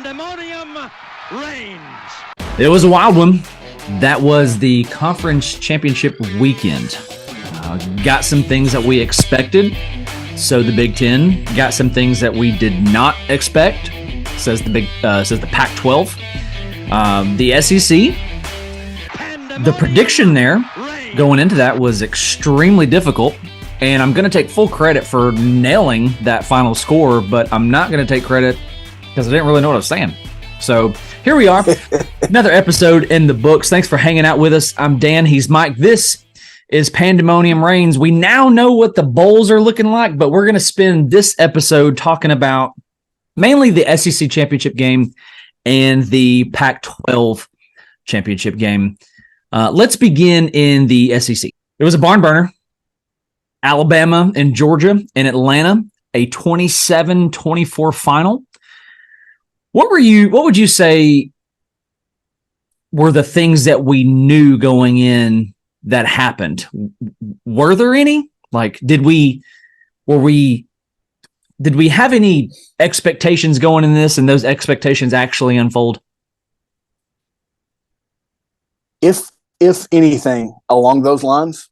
Pandemonium Reigns. It was a wild one. That was the conference championship weekend. Got some things that we expected. So the Big Ten got some things that we did not expect. Says the Pac-12. The SEC. The prediction there going into that was extremely difficult. And I'm going to take full credit for nailing that final score, but I'm not going to take credit because I didn't really know what I was saying. So here we are, another episode in the books. Thanks for hanging out with us. I'm Dan. He's Mike. This is Pandemonium Reigns. We now know what the bowls are looking like, but we're going to spend this episode talking about mainly the SEC championship game and the Pac-12 championship game. Let's begin in the SEC. It was a barn burner. Alabama and Georgia in Atlanta, a 27-24 final. What would you say were the things that we knew going in that happened? Were there any? Like, did we have any expectations going in this, and those expectations actually unfold? If anything along those lines,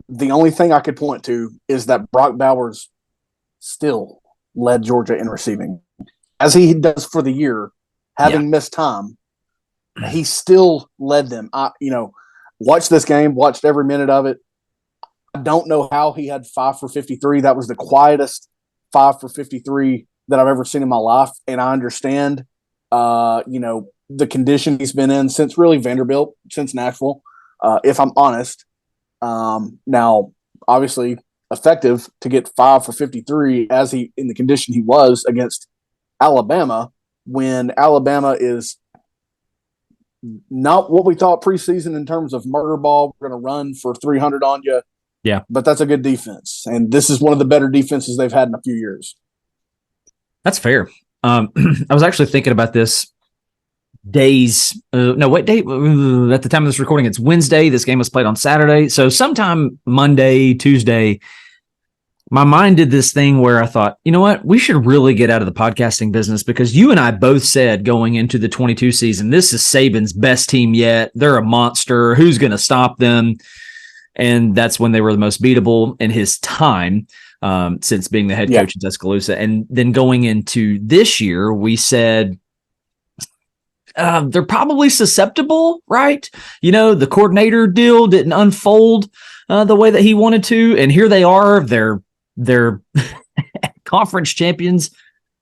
the only thing I could point to is that Brock Bowers still led Georgia in receiving. As he does for the year, having missed time, he still led them. Watched this game, watched every minute of it. I don't know how he had 5 for 53. That was the quietest 5 for 53 that I've ever seen in my life. And I understand, the condition he's been in since really Vanderbilt, since Nashville, if I'm honest. Now, obviously, effective to get 5 for 53 as he in the condition he was against Alabama, when Alabama is not what we thought preseason in terms of murder ball. We're going to run for 300 on you. Yeah. But that's a good defense. And this is one of the better defenses they've had in a few years. That's fair. I was actually thinking about this at the time of this recording, it's Wednesday. This game was played on Saturday. So sometime Monday, Tuesday, my mind did this thing where I thought, you know what, we should really get out of the podcasting business, because you and I both said going into the 22 season, this is Saban's best team yet. They're a monster. Who's going to stop them? And that's when they were the most beatable in his time, since being the head coach in Tuscaloosa. And then going into this year, we said, they're probably susceptible, right? The coordinator deal didn't unfold the way that he wanted to. And here they are. They're conference champions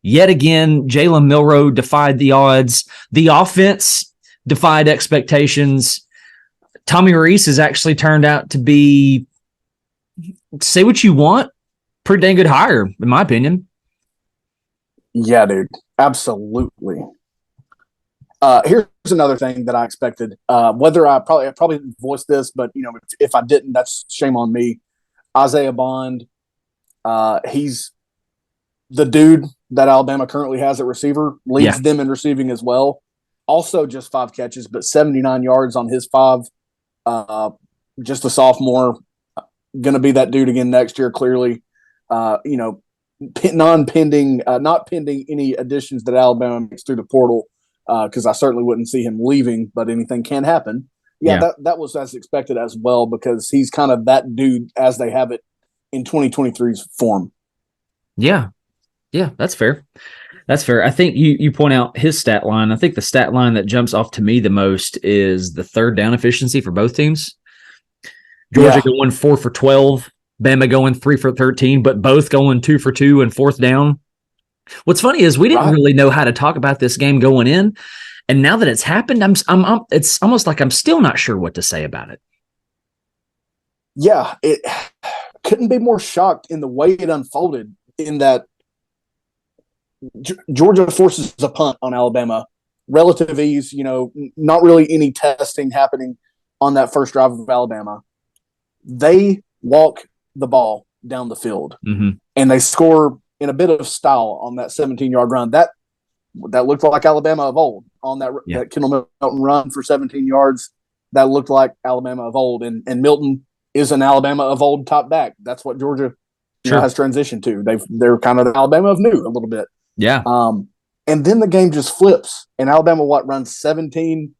yet again. Jalen Milroe defied the odds. The offense defied expectations. Tommy Reese has actually turned out to be, say what you want, pretty dang good hire, in my opinion. Yeah, dude. Absolutely. Here's another thing that I expected. Whether I probably didn't voice this, but if I didn't, that's shame on me. Isaiah Bond, he's the dude that Alabama currently has at receiver, leads them in receiving as well. Also, just 5 catches, but 79 yards on his 5. Just a sophomore, going to be that dude again next year. Clearly, not pending any additions that Alabama makes through the portal. Because I certainly wouldn't see him leaving, but anything can happen. That was as expected as well, because he's kind of that dude as they have it in 2023's form. Yeah, that's fair. That's fair. I think you point out his stat line. I think the stat line that jumps off to me the most is the third down efficiency for both teams. Georgia going 4 for 12, Bama going 3 for 13, but both going 2 for 2 and fourth down. What's funny is we didn't really know how to talk about this game going in, and now that it's happened, it's almost like I'm still not sure what to say about it. Yeah, it couldn't be more shocked in the way it unfolded. In that Georgia forces a punt on Alabama, relative ease. Not really any testing happening on that first drive of Alabama. They walk the ball down the field, and they score in a bit of style on that 17-yard run. That looked like Alabama of old on that Kendall Milton run for 17 yards. That looked like Alabama of old. And Milton is an Alabama of old top back. That's what Georgia has transitioned to. They're kind of the Alabama of new a little bit. Yeah. And then the game just flips, and Alabama runs 17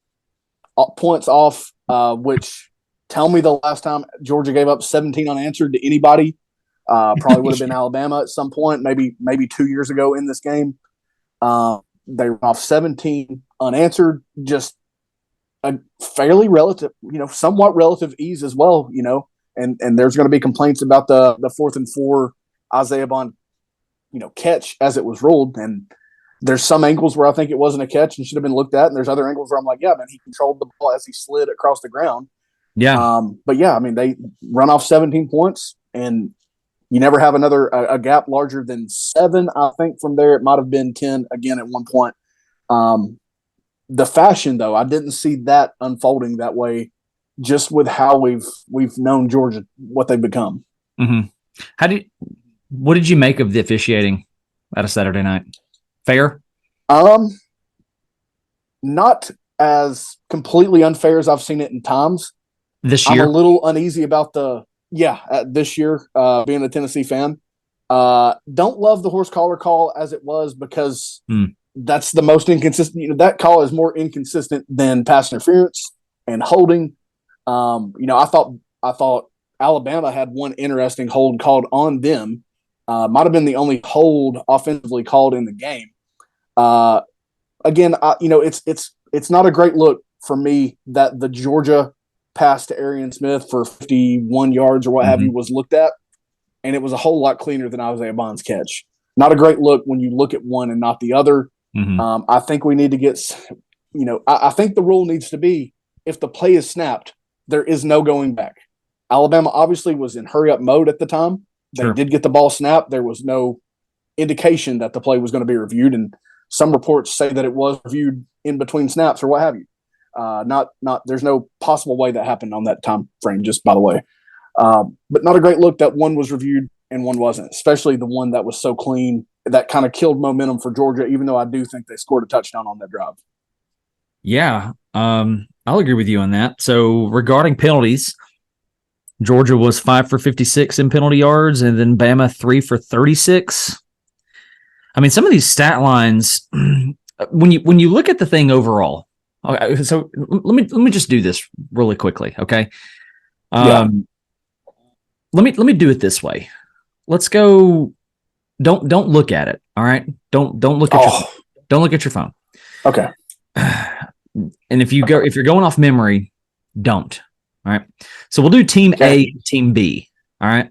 points off, which tell me the last time Georgia gave up 17 unanswered to anybody. Probably would have been Alabama at some point, maybe 2 years ago in this game. They run off 17 unanswered, just a fairly relative, somewhat relative ease as well, and there's going to be complaints about the 4th and 4 Isaiah Bond, catch as it was ruled. And there's some angles where I think it wasn't a catch and should have been looked at. And there's other angles where I'm like, yeah, man, he controlled the ball as he slid across the ground. Yeah. But yeah, I mean, they run off 17 points and you never have a gap larger than 7. I think from there, it might've been 10 again at one point. The fashion though, I didn't see that unfolding that way, just with how we've known Georgia, what they've become. Mm-hmm. What did you make of the officiating at a Saturday night? Fair? Not as completely unfair as I've seen it in times. This year? I'm a little uneasy about this year, being a Tennessee fan. Don't love the horse collar call as it was, because that's the most inconsistent. That call is more inconsistent than pass interference and holding. I thought Alabama had one interesting hold called on them. Might have been the only hold offensively called in the game. Again, it's not a great look for me that the Georgia pass to Arian Smith for 51 yards or what have you was looked at, and it was a whole lot cleaner than Isaiah Bond's catch. Not a great look when you look at one and not the other. I think we need to get, I think the rule needs to be, if the play is snapped, there is no going back. Alabama obviously was in hurry up mode at the time. They did get the ball snapped. There was no indication that the play was going to be reviewed, and some reports say that it was reviewed in between snaps or what have you. There's no possible way that happened on that time frame, just by the way. But not a great look that one was reviewed and one wasn't, especially the one that was so clean that kind of killed momentum for Georgia, even though I do think they scored a touchdown on that drive. Yeah, I'll agree with you on that. So regarding penalties, Georgia was 5 for 56 in penalty yards, and then Bama 3 for 36. I mean, some of these stat lines, when you look at the thing overall. Okay, so let me just do this really quickly, okay? Let me do it this way. Let's go. Don't look at it. All right. Don't look at your phone. Okay. And if you're going off memory, don't. All right. So we'll do team A, team B. All right.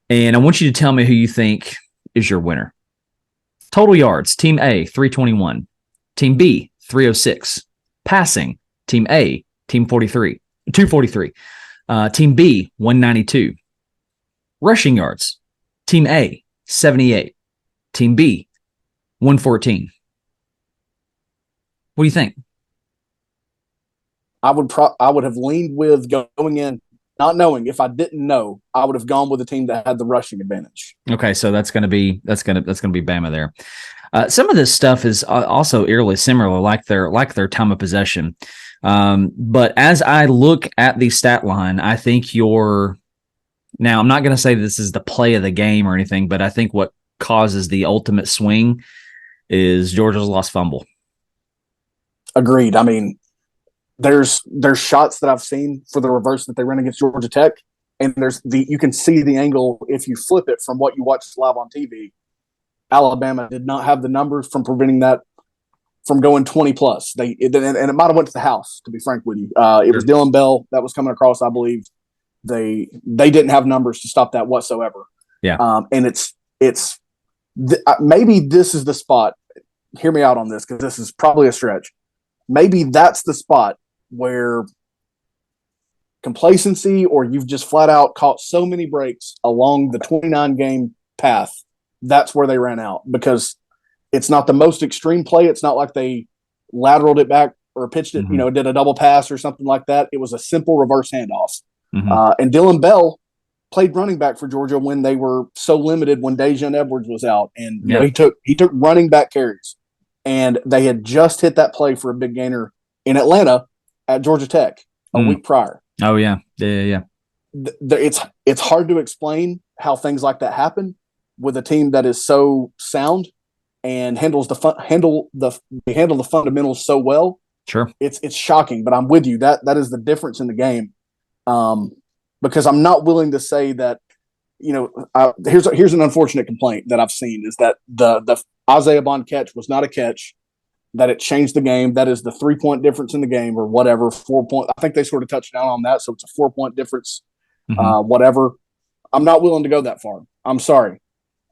And I want you to tell me who you think is your winner. Total yards, team A, 321. Team B, 306. Passing, team A, 243. Team B, 192. Rushing yards, team A, 78. Team B, 114. What do you think? I would have leaned with going in, not knowing. If I didn't know, I would have gone with the team that had the rushing advantage. Okay, so that's gonna be Bama there. Some of this stuff is also eerily similar, like their time of possession. But as I look at the stat line, I think now I'm not going to say this is the play of the game or anything, but I think what causes the ultimate swing is Georgia's lost fumble. Agreed. I mean, there's shots that I've seen for the reverse that they ran against Georgia Tech, and you can see the angle if you flip it from what you watched live on TV. Alabama did not have the numbers from preventing that from going 20 plus. And it might have went to the house, to be frank with you. It was Dylan Bell that was coming across, I believe. They didn't have numbers to stop that whatsoever. Yeah. And maybe this is the spot. Hear me out on this, because this is probably a stretch. Maybe that's the spot where complacency, or you've just flat out caught so many breaks along the 29 game path. That's where they ran out, because it's not the most extreme play. It's not like they lateraled it back or pitched it, did a double pass or something like that. It was a simple reverse handoff. And Dylan Bell played running back for Georgia when they were so limited when Dejan Edwards was out. And he took running back carries. And they had just hit that play for a big gainer in Atlanta at Georgia Tech a week prior. Oh, yeah. Yeah. It's hard to explain how things like that happen with a team that is so sound and they handle the fundamentals so well. Sure. It's shocking, but I'm with you. That is the difference in the game. Because I'm not willing to say that, here's an unfortunate complaint that I've seen is that the Isaiah Bond catch was not a catch, that it changed the game. That is the 3-point difference in the game or whatever, 4 point. I think they sort of touched down on that. So it's a 4-point difference, whatever. I'm not willing to go that far. I'm sorry.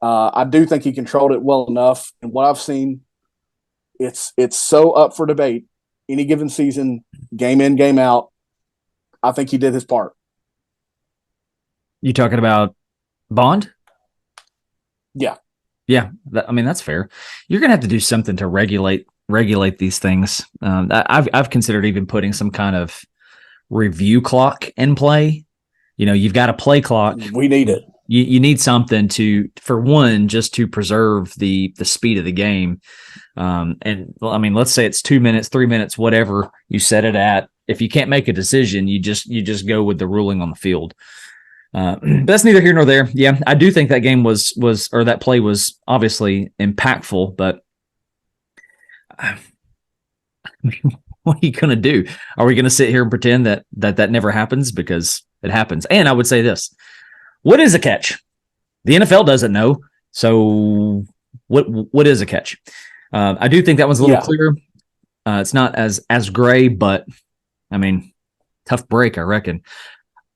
I do think he controlled it well enough. And what I've seen, it's so up for debate any given season, game in, game out. I think he did his part. You talking about Bond? Yeah. Yeah. That's fair. You're going to have to do something to regulate these things. I've considered even putting some kind of review clock in play. You've got a play clock. We need it. You need something for one, just to preserve the speed of the game. Let's say it's 2 minutes, 3 minutes, whatever you set it at. If you can't make a decision, you just go with the ruling on the field. That's neither here nor there. Yeah, I do think that game was that play was obviously impactful, but what are you going to do? Are we going to sit here and pretend that never happens? Because it happens. And I would say this. What is a catch? The NFL doesn't know. So what is a catch? I do think that one's a little clearer. It's not as gray, but tough break, I reckon.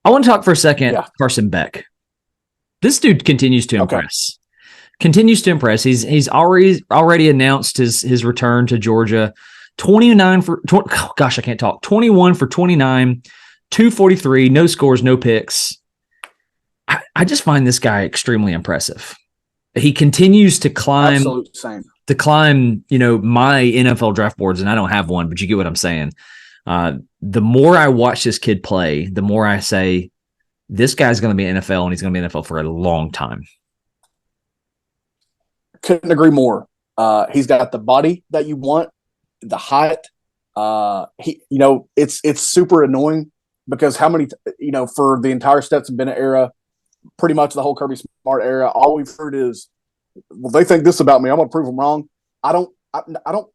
I want to talk for a second. Carson Beck. This dude continues to impress. Continues to impress. He's already announced his return to Georgia. 21 for 29, 243, no scores, no picks. I just find this guy extremely impressive. He continues to climb. Absolute same. To climb, my NFL draft boards, and I don't have one, but you get what I'm saying. The more I watch this kid play, the more I say, this guy's going to be NFL, and he's going to be NFL for a long time. Couldn't agree more. He's got the body that you want, the height. It's super annoying because how many, for the entire Stetson Bennett era, pretty much the whole Kirby Smart era, all we've heard is, well, they think this about me. I'm going to prove them wrong. I don't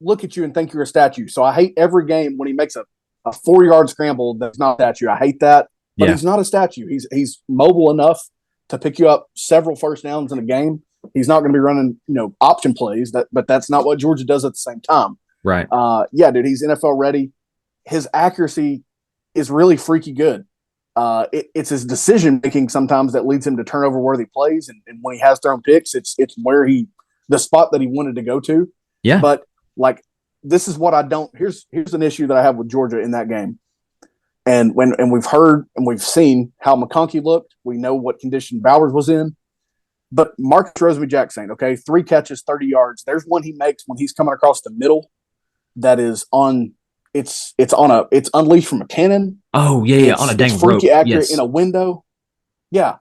look at you and think you're a statue. So I hate every game when he makes a 4-yard scramble that's not a statue. I hate that. But he's not a statue. He's mobile enough to pick you up several first downs in a game. He's not going to be running, option plays. But that's not what Georgia does at the same time. Right. Dude, he's NFL ready. His accuracy is really freaky good. It's his decision making sometimes that leads him to turnover worthy plays, and when he has thrown picks, it's where the spot that he wanted to go to. Yeah. But this is what I don't. Here's an issue that I have with Georgia in that game, and we've heard and we've seen how McConkey looked. We know what condition Bowers was in, but Marcus Rosemy-Jacksaint, 3 catches, 30 yards. There's one he makes when he's coming across the middle that is on. It's unleashed from a cannon. Oh yeah, on a dang rope. Freaky accurate in a window. Yeah,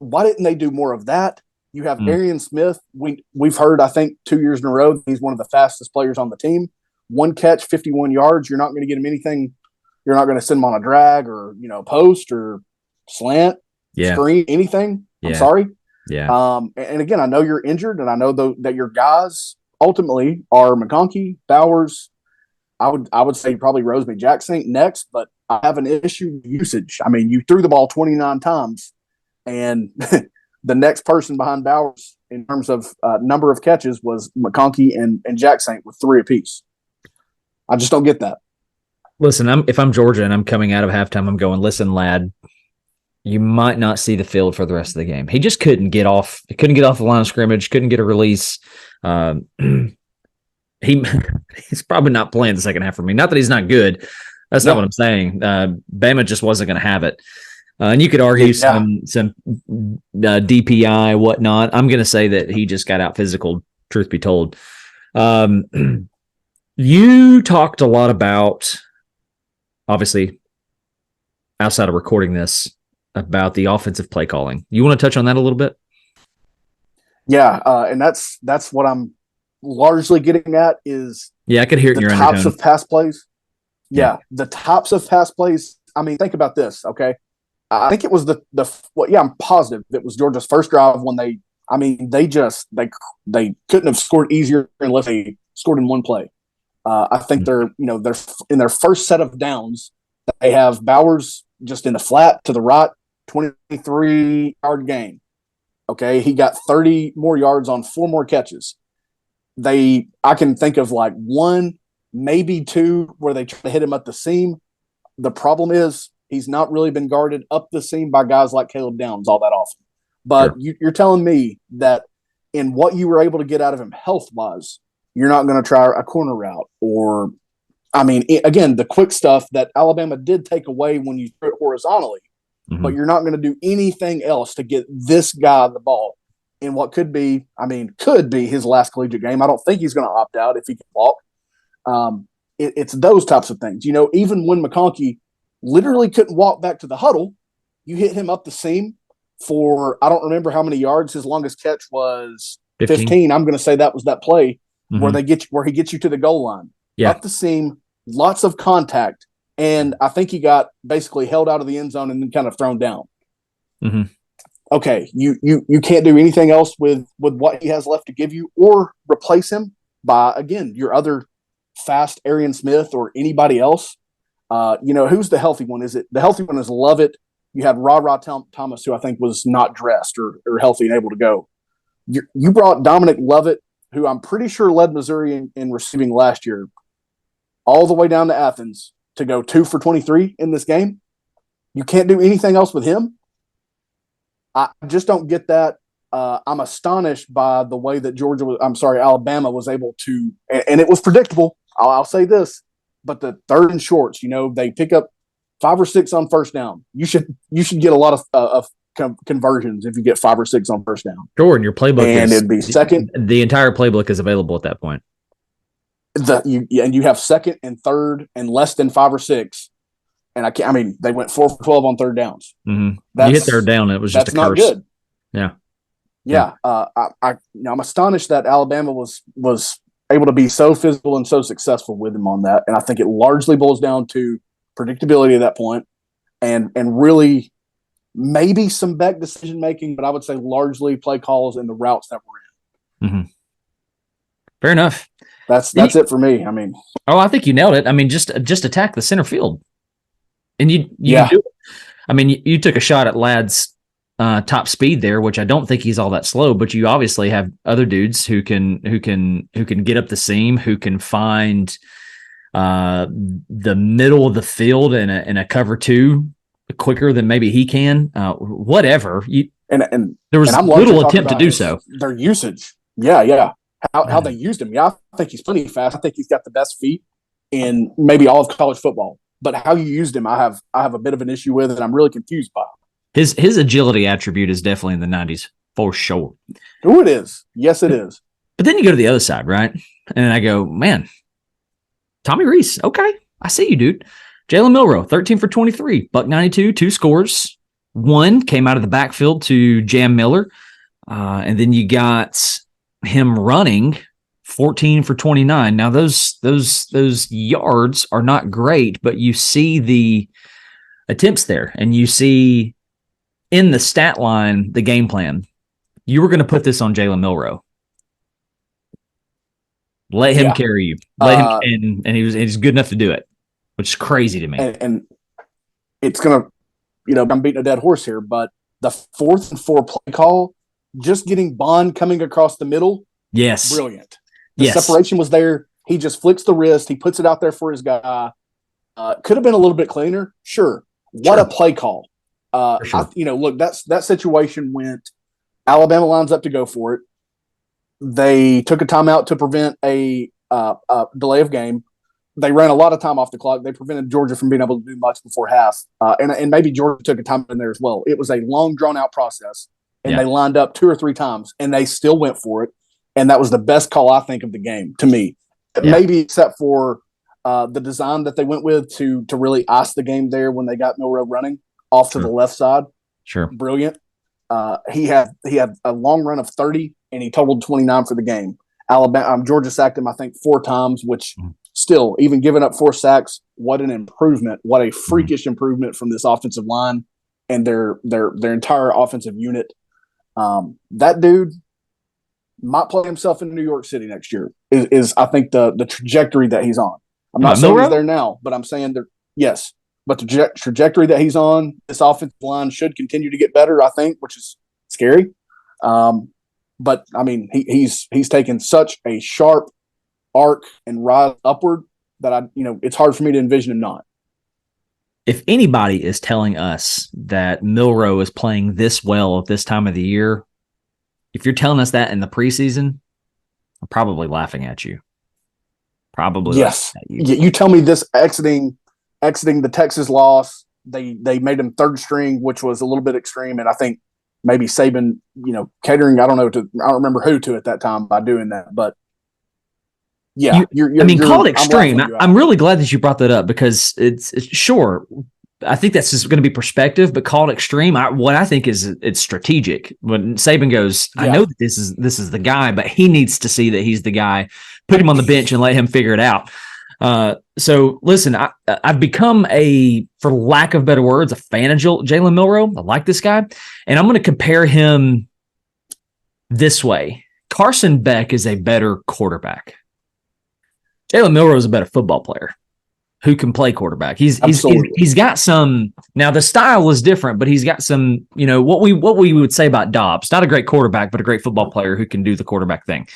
why didn't they do more of that? You have Arian Smith. We've heard, I think, 2 years in a row, he's one of the fastest players on the team. 1 catch, 51 yards. You're not going to get him anything. You're not going to send him on a drag or post or slant, screen, anything. Yeah. I'm sorry. Yeah. And again, I know you're injured, and I know that your guys ultimately are McConkey, Bowers. I would say probably Rosemy-Jacksaint next, but I have an issue with usage. You threw the ball 29 times, and the next person behind Bowers in terms of number of catches was McConkey and Jacksaint with 3 apiece. I just don't get that. Listen, if I'm Georgia and I'm coming out of halftime, I'm going, listen, lad, you might not see the field for the rest of the game. He just couldn't get off. He couldn't get off the line of scrimmage, couldn't get a release. He's probably not playing the second half for me. Not that he's not good. That's not what I'm saying. Bama just wasn't going to have it. And you could argue some DPI, whatnot. I'm going to say that he just got out physical, truth be told. You talked a lot about, obviously, outside of recording this, about the offensive play calling. You want to touch on that a little bit? Yeah, and that's what I'm largely getting at is I could hear it in your tops undertone. of pass plays. Yeah, the tops of pass plays. Think about this, okay? I think it was I'm positive it was Georgia's first drive when they I mean, they couldn't have scored easier unless they scored in one play. I think they're in their first set of downs, they have Bowers just in the flat to the right, 23-yard gain. Okay, he got 30 more yards on 4 more catches. I can think of like 1, maybe 2 where they try to hit him at the seam. The problem is he's not really been guarded up the seam by guys like Caleb Downs all that often. But you're telling me that in what you were able to get out of him health-wise, you're not going to try a corner route or, I mean, again, the quick stuff that Alabama did take away when you threw it horizontally, but you're not going to do anything else to get this guy the ball in what could be his last collegiate game. I don't think he's going to opt out if he can walk. It's those types of things. You know, even when McConkey literally couldn't walk back to the huddle, you hit him up the seam for, I don't remember how many yards. His longest catch was 15. I'm going to say that was that play where he gets you to the goal line. Yeah. Up the seam, lots of contact, and I think he got basically held out of the end zone and then kind of thrown down. Mm-hmm. Okay, you can't do anything else with what he has left to give you, or replace him by, again, your other fast Arian Smith or anybody else. Who's the healthy one? The healthy one is Lovett. You have Ra Thomas, who I think was not dressed or healthy and able to go. You brought Dominic Lovett, who I'm pretty sure led Missouri in receiving last year, all the way down to Athens to go 2 for 23 in this game. You can't do anything else with him. I just don't get that. I'm astonished by the way that Alabama was able to, and it was predictable. I'll say this, but the 3rd and shorts, they pick up 5 or 6 on first down. You should get a lot of conversions if you get 5 or 6 on first down. Sure, and your playbook it'd be second. The entire playbook is available at that point. And you have 2nd and 3rd and less than 5 or 6. And they went 4 for 12 on 3rd downs. Mm-hmm. You hit 3rd down, and it was just a curse. That's not good. Yeah. I'm astonished that Alabama was able to be so physical and so successful with him on that. And I think it largely boils down to predictability at that point, and really maybe some back decision making, but I would say largely play calls and the routes that we're in. Mm-hmm. Fair enough. That's it for me. I think you nailed it. Just attack the center field, and you yeah. do it. You took a shot at Ladd's top speed there, which I don't think he's all that slow, but you obviously have other dudes who can get up the seam, who can find the middle of the field in a cover 2 quicker than maybe he can. Whatever. And there was little attempt to do so. Their usage. Yeah. How they used him. Yeah, I think he's plenty fast. I think he's got the best feet in maybe all of college football. But how you used him, I have a bit of an issue with, and I'm really confused by. His agility attribute is definitely in the 90s for sure. Oh, it is. Yes, it is. But then you go to the other side, right? And I go, man, Tommy Rees. Okay, I see you, dude. Jalen Milroe, 13 for 23, $192, 2 scores. 1 came out of the backfield to Jam Miller. And then you got him running 14 for 29. Now those yards are not great, but you see the attempts there, and you see in the stat line the game plan. You were going to put this on Jalen Milroe. Let him carry you. Let him, and he's good enough to do it, which is crazy to me. And it's gonna, I'm beating a dead horse here, but the 4th and 4 play call, just getting Bond coming across the middle. Yes. Brilliant. The separation was there. He just flicks the wrist. He puts it out there for his guy. Could have been a little bit cleaner. Sure. What a play call. Sure. Look, that situation went, Alabama lines up to go for it. They took a timeout to prevent a delay of game. They ran a lot of time off the clock. They prevented Georgia from being able to do much before half. And maybe Georgia took a time in there as well. It was a long, drawn-out process, and they lined up 2 or 3 times, and they still went for it. And that was the best call, I think, of the game to me. Maybe except for the design that they went with to really ice the game there when they got Milroe running off to the left side. Sure. Brilliant. He had a long run of 30, and he totaled 29 for the game. Georgia sacked him, I think, 4 times, which still, even giving up 4 sacks, what an improvement. What a freakish improvement from this offensive line and their entire offensive unit. That dude might play himself in New York City next year. Is I think the trajectory that he's on. I'm not saying he's there now, but I'm saying that yes. But the trajectory that he's on, this offensive line should continue to get better, I think, which is scary. But I mean, he's taken such a sharp arc and rise upward that it's hard for me to envision him not. If anybody is telling us that Milroe is playing this well at this time of the year, if you're telling us that in the preseason, I'm probably laughing at you. Probably. Yes. You tell me this exiting the Texas loss, they made him third string, which was a little bit extreme. And I think maybe Saban, catering, I don't remember who to at that time by doing that. But yeah, call it extreme. I'm really glad that you brought that up because it's sure. I think that's just going to be perspective, but call it extreme. What I think is it's strategic. When Saban goes, I know that this is the guy, but he needs to see that he's the guy. Put him on the bench and let him figure it out. So listen, I've become for lack of better words, a fan of Jalen Milroe. I like this guy, and I'm going to compare him this way. Carson Beck is a better quarterback. Jalen Milroe is a better football player who can play quarterback. He's got some. Now the style is different, but he's got some. What we would say about Dobbs. Not a great quarterback, but a great football player who can do the quarterback thing.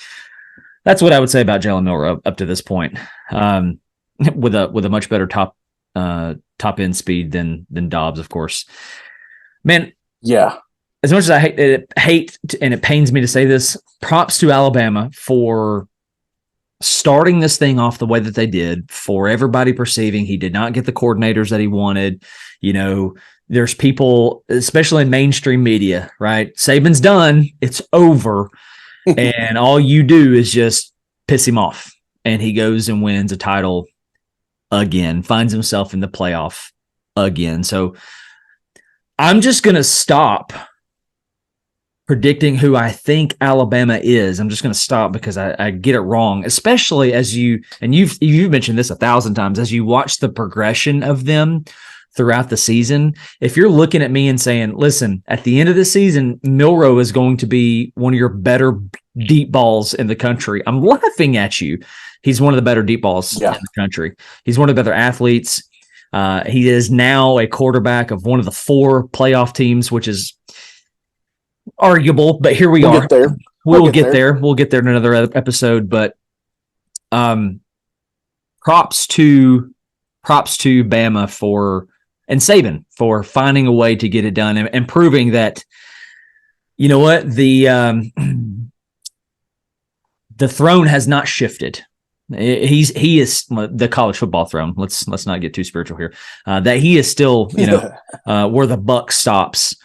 That's what I would say about Jalen Milroe up to this point, with a much better top end speed than Dobbs, of course. Man, yeah. As much as I hate and it pains me to say this, props to Alabama for starting this thing off the way that they did, for everybody perceiving he did not get the coordinators that he wanted. There's people, especially in mainstream media, right? Saban's done. It's over. And all you do is just piss him off. And he goes and wins a title again, finds himself in the playoff again. So I'm just going to stop predicting who I think Alabama is. I'm just going to stop because I get it wrong, especially as you've mentioned this 1,000 times, as you watch the progression of them throughout the season. If you're looking at me and saying, listen, at the end of the season, Milroe is going to be one of your better deep balls in the country, I'm laughing at you. He's one of the better deep balls in the country. He's one of the better athletes. He is now a quarterback of one of the 4 playoff teams, which is arguable, but here we are. We'll get there. We'll get there in another episode, but props to Bama and Saban for finding a way to get it done and proving that, you know what, the throne has not shifted. He is the college football throne. Let's not get too spiritual here. That he is still, where the buck stops.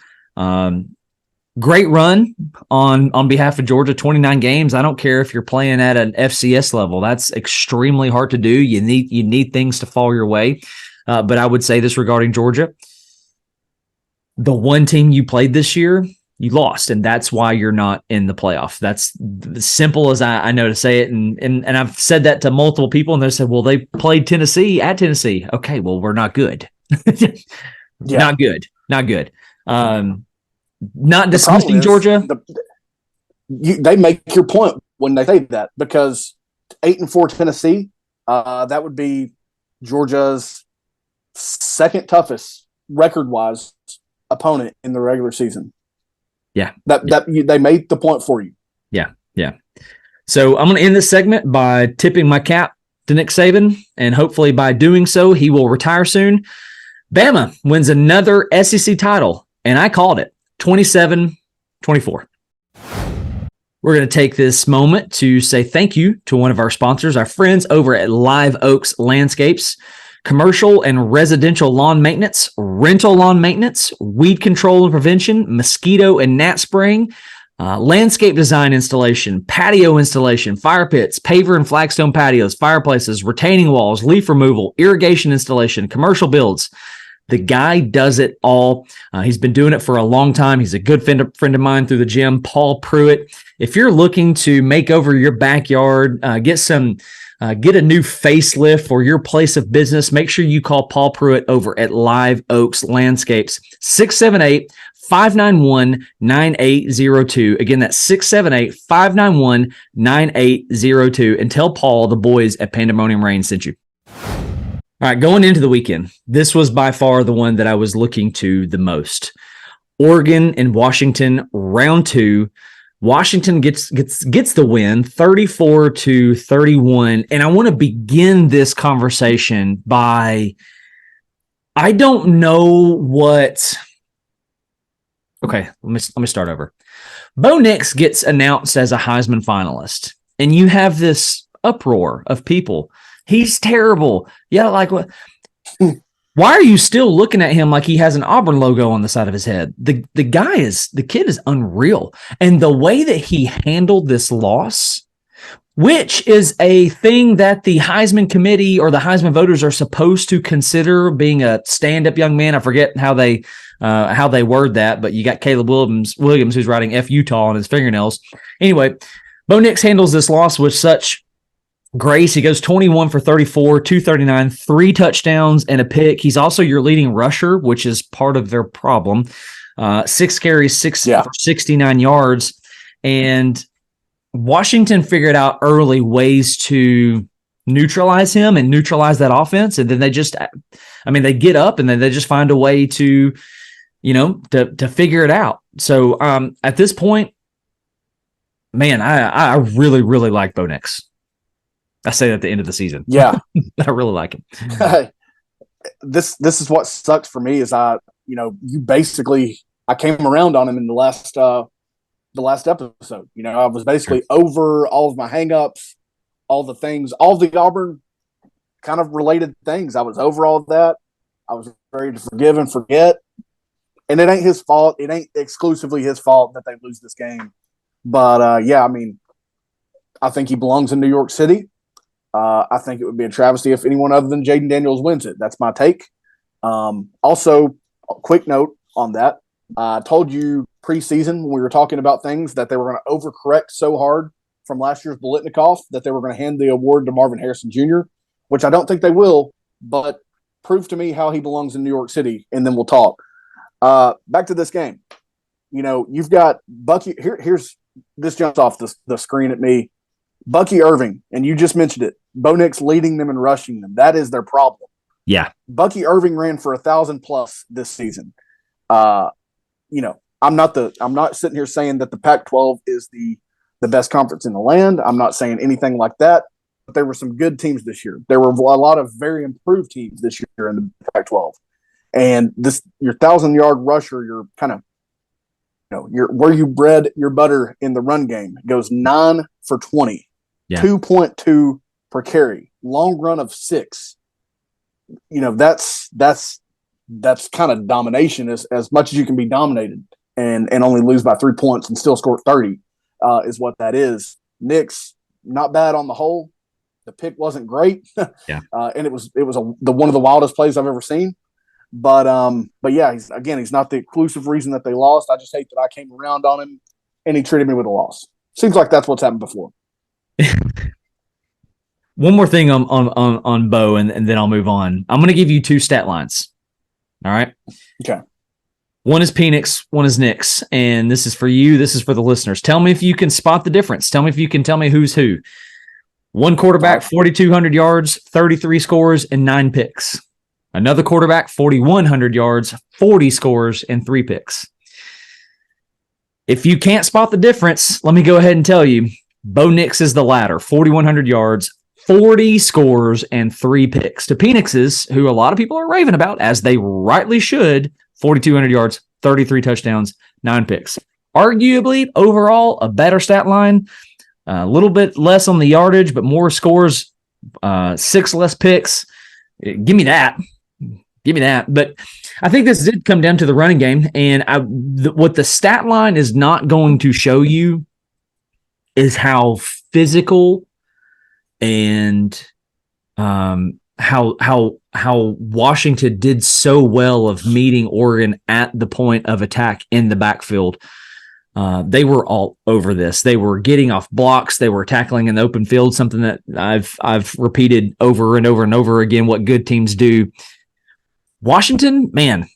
Great run on behalf of Georgia, 29 games. I don't care if you're playing at an FCS level. That's extremely hard to do. You need things to fall your way. But I would say this regarding Georgia. The one team you played this year, you lost, and that's why you're not in the playoff. That's as simple as I know to say it. And I've said that to multiple people, and they said, well, they played Tennessee at Tennessee. Okay, well, we're not good. Not good. Not dismissing Georgia. They make your point when they say that, because 8-4 Tennessee, that would be Georgia's second toughest record-wise opponent in the regular season. Yeah, they made the point for you. Yeah. So I'm going to end this segment by tipping my cap to Nick Saban, and hopefully by doing so, he will retire soon. Bama wins another SEC title, and I called it 27-24. We're going to take this moment to say thank you to one of our sponsors, our friends over at Live Oaks Landscapes. Commercial and residential lawn maintenance, rental lawn maintenance, weed control and prevention, mosquito and gnat spraying, landscape design installation, patio installation, fire pits, paver and flagstone patios, fireplaces, retaining walls, leaf removal, irrigation installation, commercial builds. The guy does it all. He's been doing it for a long time. He's a good friend of mine through the gym, Paul Pruitt. If you're looking to make over your backyard, get some Get a new facelift for your place of business. Make sure you call Paul Pruitt over at Live Oaks Landscapes, 678-591-9802. Again, that's 678-591-9802. And tell Paul the boys at Pandemonium Reigns sent you. All right, going into the weekend, this was by far the one that I was looking to the most. Oregon and Washington, round 2. Washington gets the win, 34-31. And I want to begin this conversation by, I don't know what. Okay, let me start over. Bo Nix gets announced as a Heisman finalist, and you have this uproar of people. He's terrible. Yeah, like what? Why are you still looking at him like he has an Auburn logo on the side of his head? The kid is unreal. And the way that he handled this loss, which is a thing that the Heisman committee or the Heisman voters are supposed to consider being a stand-up young man. I forget how they word that, but you got Caleb Williams who's writing F Utah on his fingernails. Anyway, Bo Nix handles this loss with such grace. He goes 21 for 34, 239, 3 touchdowns and a pick. He's also your leading rusher, which is part of their problem. 6 carries, for 69 yards. And Washington figured out early ways to neutralize him and neutralize that offense. And then they get up and then they just find a way to figure it out. So at this point, man, I really, really like Bo Nix. I say that at the end of the season. Yeah. I really like him. This is what sucks for me is I came around on him in the last episode. I was basically over all of my hangups, all the things, all the Auburn kind of related things. I was over all of that. I was ready to forgive and forget. And it ain't his fault. It ain't exclusively his fault that they lose this game. But I think he belongs in New York City. I think it would be a travesty if anyone other than Jaden Daniels wins it. That's my take. Also, a quick note on that. I told you preseason when we were talking about things that they were going to overcorrect so hard from last year's Biletnikoff that they were going to hand the award to Marvin Harrison Jr., which I don't think they will, but prove to me how he belongs in New York City, and then we'll talk. Back to this game. You've got Bucky. Here's this jumps off the screen at me. Bucky Irving, and you just mentioned it. Bo Nix leading them and rushing them. That is their problem. Yeah. Bucky Irving ran for 1,000+ this season. I'm not sitting here saying that the Pac-12 is the best conference in the land. I'm not saying anything like that. But there were some good teams this year. There were a lot of very improved teams this year in the Pac-12. And your 1,000-yard rusher, you're kind of, where you bred your butter in the run game, goes 9 for 20. Yeah. 2.2 per carry, long run of 6. That's kind of domination as much as you can be dominated and only lose by 3 points and still score 30 is what that is. Nix, not bad on the whole. The pick wasn't great. Yeah. And it was one of the wildest plays I've ever seen. But yeah, he's not the exclusive reason that they lost. I just hate that I came around on him and he treated me with a loss. Seems like that's what's happened before. One more thing on Bo, and then I'll move on. I'm going to give you 2 stat lines. All right. Okay. One is Penix, one is Nix, and this is for you. This is for the listeners. Tell me if you can spot the difference. Tell me if you can tell me who's who. One quarterback, 4,200 yards, 33 scores, and 9 picks. Another quarterback, 4,100 yards, 40 scores, and 3 picks. If you can't spot the difference, let me go ahead and tell you, Bo Nix is the latter, 4,100 yards, 40 scores, and 3 picks. To Penix's, who a lot of people are raving about, as they rightly should, 4,200 yards, 33 touchdowns, 9 picks. Arguably, overall, a better stat line, a little bit less on the yardage, but more scores, 6 less picks. Give me that. But I think this did come down to the running game, and what the stat line is not going to show you is how physical and how Washington did so well of meeting Oregon at the point of attack in the backfield. They were all over this. They were getting off blocks. They were tackling in the open field, something that I've repeated over and over and over again what good teams do. Washington, man,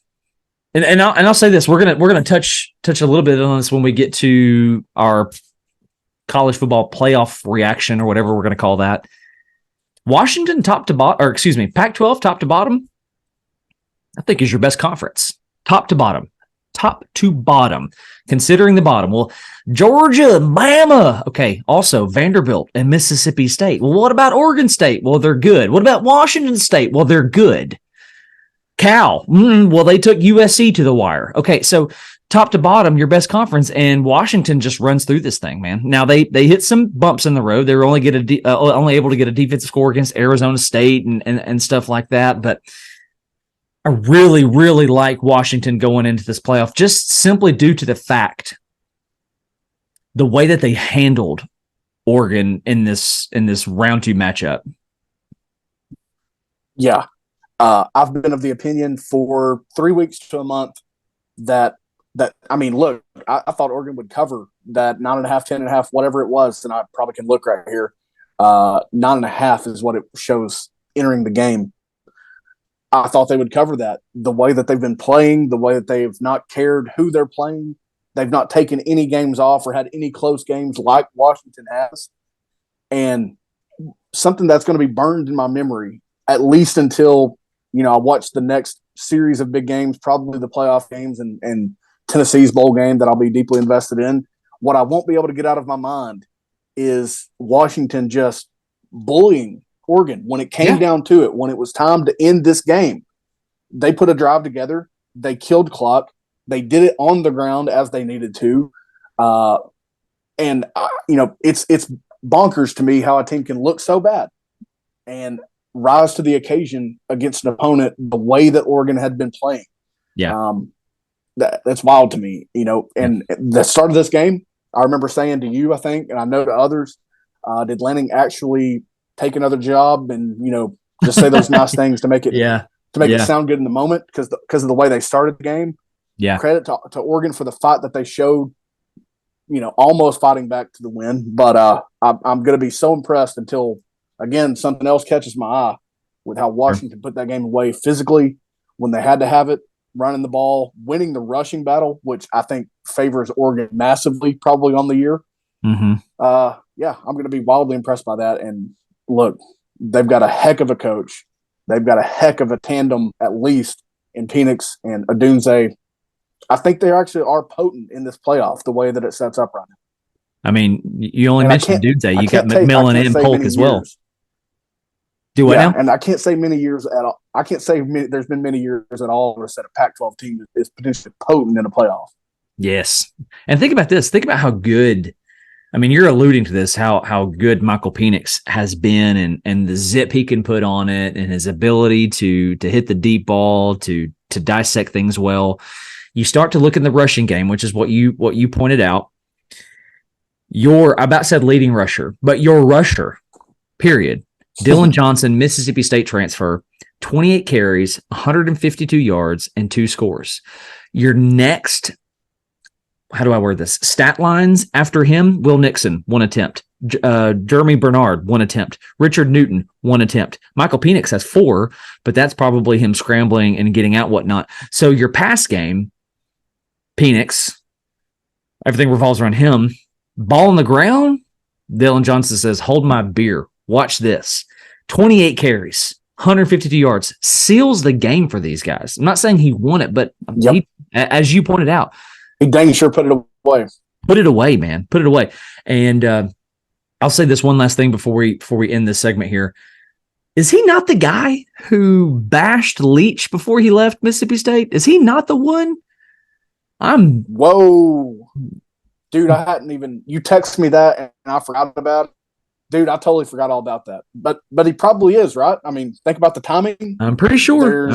and I'll say this: we're gonna touch a little bit on this when we get to our college football playoff reaction or whatever we're gonna call that. Washington, top to bottom, or excuse me, Pac-12 top to bottom, I think is your best conference, top to bottom. Considering the bottom. Well, Georgia, Bama. Okay. Also, Vanderbilt and Mississippi State. Well, what about Oregon State? Well, they're good. What about Washington State? Well, they're good. Cal. Well, they took USC to the wire. Okay. So top to bottom, your best conference, and Washington just runs through this thing, man. Now they hit some bumps in the road. They were only able to get a defensive score against Arizona State and stuff like that. But I really, really like Washington going into this playoff, just simply due to the fact the way that they handled Oregon in this round 2 matchup. Yeah. I've been of the opinion for 3 weeks to a month that I mean, look, I thought Oregon would cover that 9.5, 10.5, whatever it was, and I probably can look right here. 9.5 is what it shows entering the game. I thought they would cover that. The way that they've been playing, the way that they've not cared who they're playing, they've not taken any games off or had any close games like Washington has. And something that's going to be burned in my memory, at least until, I watch the next series of big games, probably the playoff games and Tennessee's bowl game that I'll be deeply invested in. What I won't be able to get out of my mind is Washington just bullying Oregon. When it came down to it, when it was time to end this game, they put a drive together. They killed clock. They did it on the ground as they needed to. It's bonkers to me how a team can look so bad and rise to the occasion against an opponent the way that Oregon had been playing. Yeah. That's wild to me, and the start of this game, I remember saying to you, I think, and I know to others, did Lanning actually take another job and, just say those nice things to make it, it sound good in the moment because of the way they started the game. Yeah. Credit to Oregon for the fight that they showed, almost fighting back to the win. But I'm going to be so impressed until, again, something else catches my eye with how Washington put that game away physically when they had to have it, running the ball, winning the rushing battle, which I think favors Oregon massively probably on the year. Mm-hmm. I'm going to be wildly impressed by that. And look, they've got a heck of a coach. They've got a heck of a tandem, at least, in Penix and Odunze. I think they actually are potent in this playoff, the way that it sets up right now. I mean, you only mentioned Odunze. You got McMillan and Polk as well. Do what now? And I can't say many years at all. I can't say there's been many years at all where a Pac-12 team is potentially potent in a playoff. Yes. And think about this. Think about how good – I mean, you're alluding to this, how good Michael Penix has been and the zip he can put on it and his ability to hit the deep ball, to dissect things well. You start to look in the rushing game, which is what you pointed out. I about said leading rusher, but your rusher, period. Dylan Johnson, Mississippi State transfer, 28 carries, 152 yards, and 2 scores. Your next, how do I word this? Stat lines after him: Will Nixon, 1 attempt. Jeremy Bernard, 1 attempt. Richard Newton, 1 attempt. Michael Penix has 4, but that's probably him scrambling and getting out whatnot. So your pass game, Penix, everything revolves around him. Ball on the ground, Dylan Johnson says, hold my beer. Watch this. 28 carries, 152 yards, seals the game for these guys. I'm not saying he won it, but he, as you pointed out, he dang sure put it away. Put it away, man. Put it away. And I'll say this one last thing before we end this segment here. Is he not the guy who bashed Leach before he left Mississippi State? Is he not the one? Whoa. Dude, I hadn't even – you texted me that and I forgot about it. Dude, I totally forgot all about that. But he probably is, right? I mean, think about the timing. I'm pretty sure.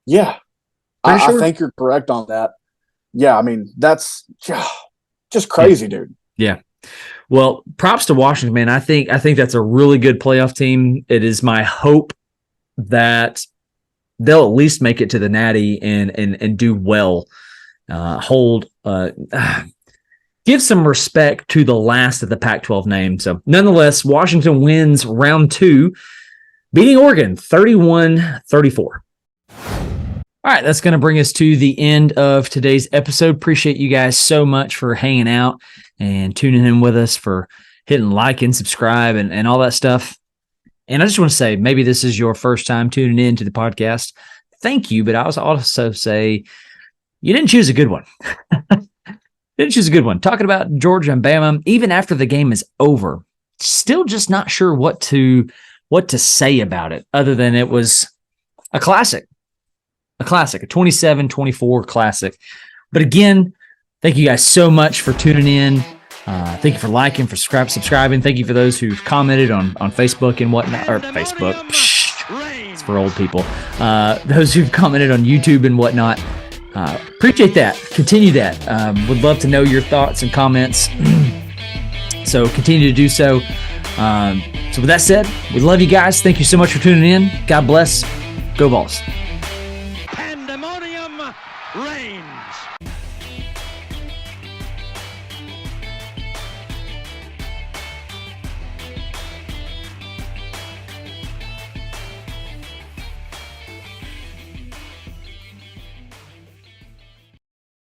Yeah. I think you're correct on that. Yeah, I mean, that's just crazy, dude. Yeah. Well, props to Washington, man. I think that's a really good playoff team. It is my hope that they'll at least make it to the Natty and do well give some respect to the last of the Pac-12 name. So nonetheless, Washington wins round 2, beating Oregon 31-34. All right, that's going to bring us to the end of today's episode. Appreciate you guys so much for hanging out and tuning in with us, for hitting like and subscribe and all that stuff. And I just want to say, maybe this is your first time tuning in to the podcast. Thank you, but I also say you didn't choose a good one. Didn't choose a good one. Talking about Georgia and Bama, even after the game is over, still just not sure what to say about it, other than it was a classic. A 27-24 classic. But again, thank you guys so much for tuning in. Thank you for liking, for subscribing. Thank you for those who've commented on Facebook and whatnot. Or Facebook. It's for old people. Those who've commented on YouTube and whatnot. Appreciate that. Continue that. Would love to know your thoughts and comments. So continue to do so. So with that said, we love you guys. Thank you so much for tuning in. God bless. Go Vols.